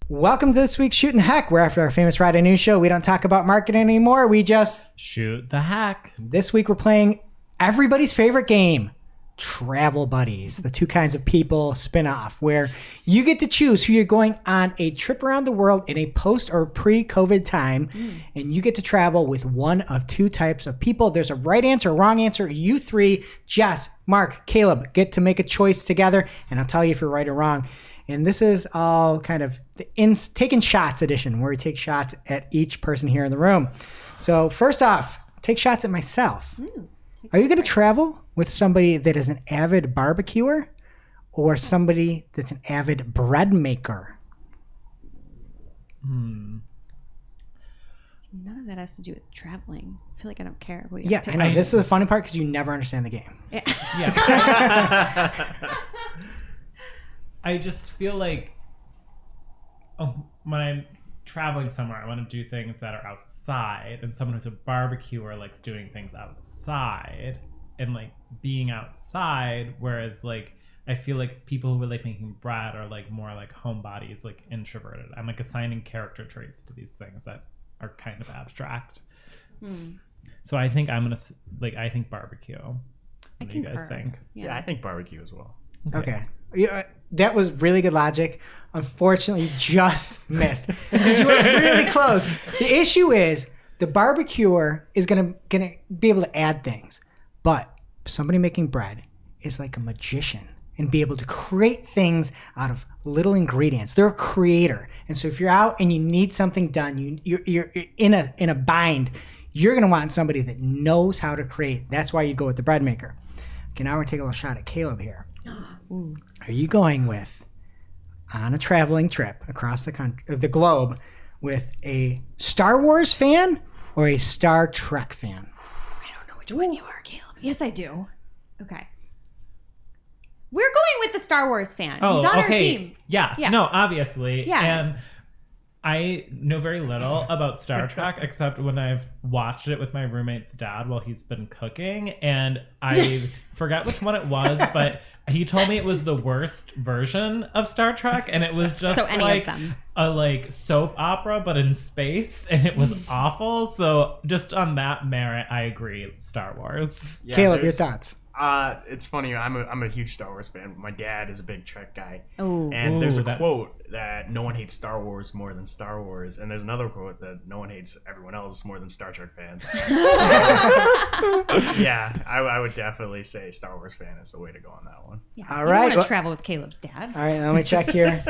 Welcome to this week's Shooting the Heck, where after our famous Friday news show, we don't talk about marketing anymore. We just shoot the heck. This week we're playing everybody's favorite game, Travel Buddies, the two kinds of people spin-off, where you get to choose who you're going on a trip around the world in a post or pre-COVID time, and you get to travel with one of two types of people. There's a right answer, a wrong answer. You three, Jess, Mark, Caleb, get to make a choice together, and I'll tell you if you're right or wrong. And this is all kind of the taking shots edition, where we take shots at each person here in the room. So first off, take shots at myself. Are you going to travel with somebody that is an avid barbecuer or somebody that's an avid bread maker? None of that has to do with traveling. I feel like I don't care. Yeah, I know. This is the funny part because you never understand the game. Yeah. I just feel like when I'm traveling somewhere, I want to do things that are outside, and someone who's a barbecuer likes doing things outside and like being outside, whereas like I feel like people who are like making bread are like more like homebodies, like introverted. I'm like assigning character traits to these things that are kind of abstract. So I think I'm gonna I think barbecue. What do you guys think? Yeah, I think barbecue as well. Okay. Yeah, that was really good logic. Unfortunately, you just missed because you were really close. The issue is the barbecuer is gonna be able to add things, but somebody making bread is like a magician and be able to create things out of little ingredients. They're a creator, and so if you're out and you need something done, you're in a bind. You're gonna want somebody that knows how to create. That's why you go with the bread maker. Okay, now we're gonna take a little shot at Caleb here. Are you going with on a traveling trip across the globe with a Star Wars fan or a Star Trek fan? I don't know which one you are, Caleb. Yes, I do. Okay. We're going with the Star Wars fan. He's on our team. Yes. Yeah. No, obviously. Yeah. And I know very little about Star Trek except when I've watched it with my roommate's dad while he's been cooking, and I forgot which one it was, but he told me it was the worst version of Star Trek, and it was just So any of them. a like soap opera but in space, and it was awful. So just on that merit, I agree, Star Wars. Yeah, Caleb, your thoughts? It's funny. I'm a huge Star Wars fan. My dad is a big Trek guy. Oh. And there's a that- quote that no one hates Star Wars more than Star Wars, and there's another quote that no one hates everyone else more than Star Trek fans. Yeah, I would definitely say Star Wars fan is the way to go on that one. Yeah. All You right, don't want well- to travel with Caleb's dad. All right, let me check here.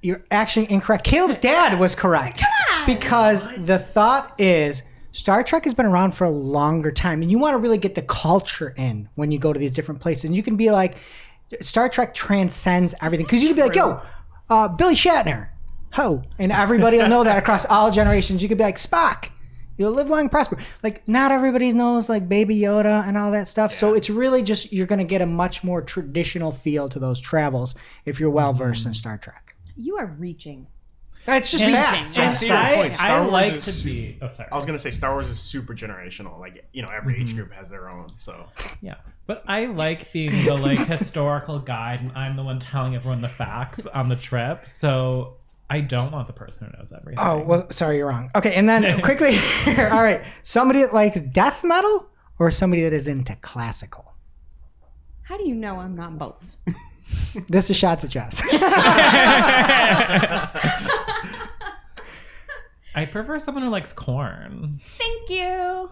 You're actually incorrect. Caleb's dad was correct. Come on! Because the thought is Star Trek has been around for a longer time, and you want to really get the culture in when you go to these different places. And you can be like, Star Trek transcends everything. Because you can be like, yo, Billy Shatner, ho. And everybody will know that across all generations. You could be like, Spock, you'll live long and prosper. Like, not everybody knows like Baby Yoda and all that stuff. So it's really just, you're going to get a much more traditional feel to those travels if you're well-versed in Star Trek. You are reaching. It's just And- facts. and I Just see your facts. point. Star I Wars like is- to be. Oh, sorry. I was gonna say Star Wars is super generational. Like, you know, every age group has their own. So Yeah, but I like being the like historical guide, and I'm the one telling everyone the facts on the trip. So I don't want the person who knows everything. Oh, well, sorry, you're wrong. Okay, and then quickly, all right, somebody that likes death metal or somebody that is into classical? How do you know I'm not both? This is Shots at Jess. I prefer someone who likes corn. Thank you.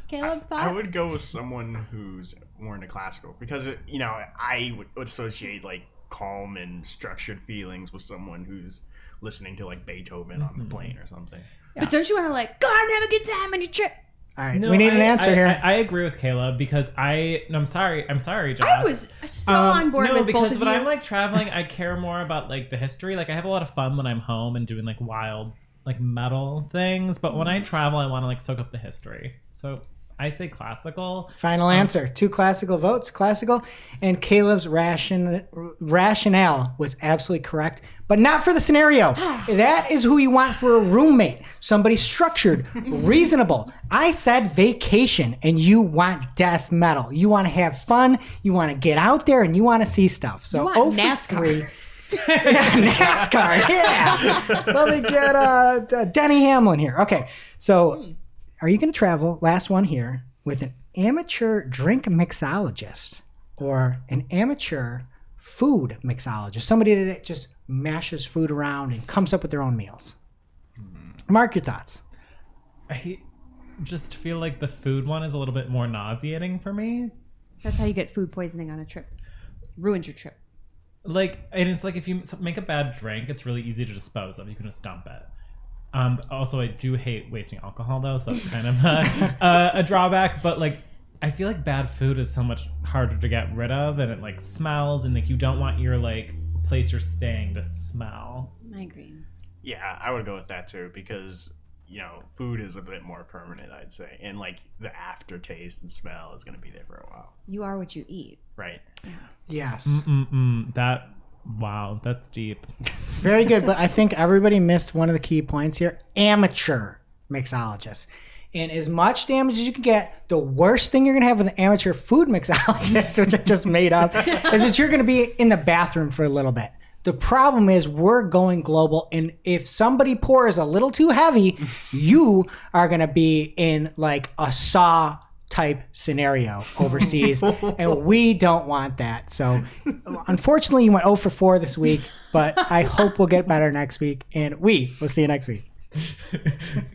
Caleb, thoughts? I would go with someone who's more into classical because, you know, I would associate like calm and structured feelings with someone who's listening to like Beethoven on the plane or something. But don't you want to like go out and have a good time on your trip? All right, No, we need an answer here. I agree with Caleb because I'm sorry, Josh. I was so on board with both because of when you. I'm like traveling, I care more about like the history. Like I have a lot of fun when I'm home and doing like wild like metal things, but when I travel, I want to like soak up the history. So I say classical. Final answer. 2 classical votes. Classical. And Caleb's rationale was absolutely correct, but not for the scenario. That is who you want for a roommate. Somebody structured, reasonable. I said vacation, and you want death metal. You want to have fun. You want to get out there, and you want to see stuff. So You want 0 for NASCAR. 3. Yeah, NASCAR. Yeah. Let me get Denny Hamlin here. Okay. So are you going to travel, last one here, with an amateur drink mixologist or an amateur food mixologist? Somebody that just mashes food around and comes up with their own meals. Mark, your thoughts. I just feel like the food one is a little bit more nauseating for me. That's how you get food poisoning on a trip. Ruins your trip. Like, and it's like if you make a bad drink, it's really easy to dispose of. You can just dump it. Also, I do hate wasting alcohol though, so that's kind of a drawback. But like, I feel like bad food is so much harder to get rid of, and it like smells, and like you don't want your like place you're staying to smell. I agree. Yeah, I would go with that too because food is a bit more permanent, I'd say, and like the aftertaste and smell is going to be there for a while. You are what you eat. Right. Yes. Wow, that's deep. Very good. But I think everybody missed one of the key points here. Amateur mixologist. And as much damage as you can get, the worst thing you're going to have with an amateur food mixologist, which I just made up, is that you're going to be in the bathroom for a little bit. The problem is we're going global, and if somebody pours a little too heavy, you are going to be in like a Saw type scenario overseas, and we don't want that. So unfortunately, you went 0 for 4 this week, but I hope we'll get better next week, and we will see you next week.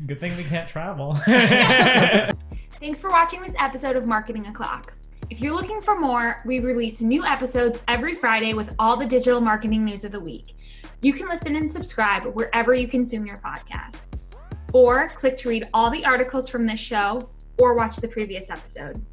Good thing we can't travel. Thanks for watching this episode of Marketing O'Clock. If you're looking for more, we release new episodes every Friday with all the digital marketing news of the week. You can listen and subscribe wherever you consume your podcasts. Or click to read all the articles from this show or watch the previous episode.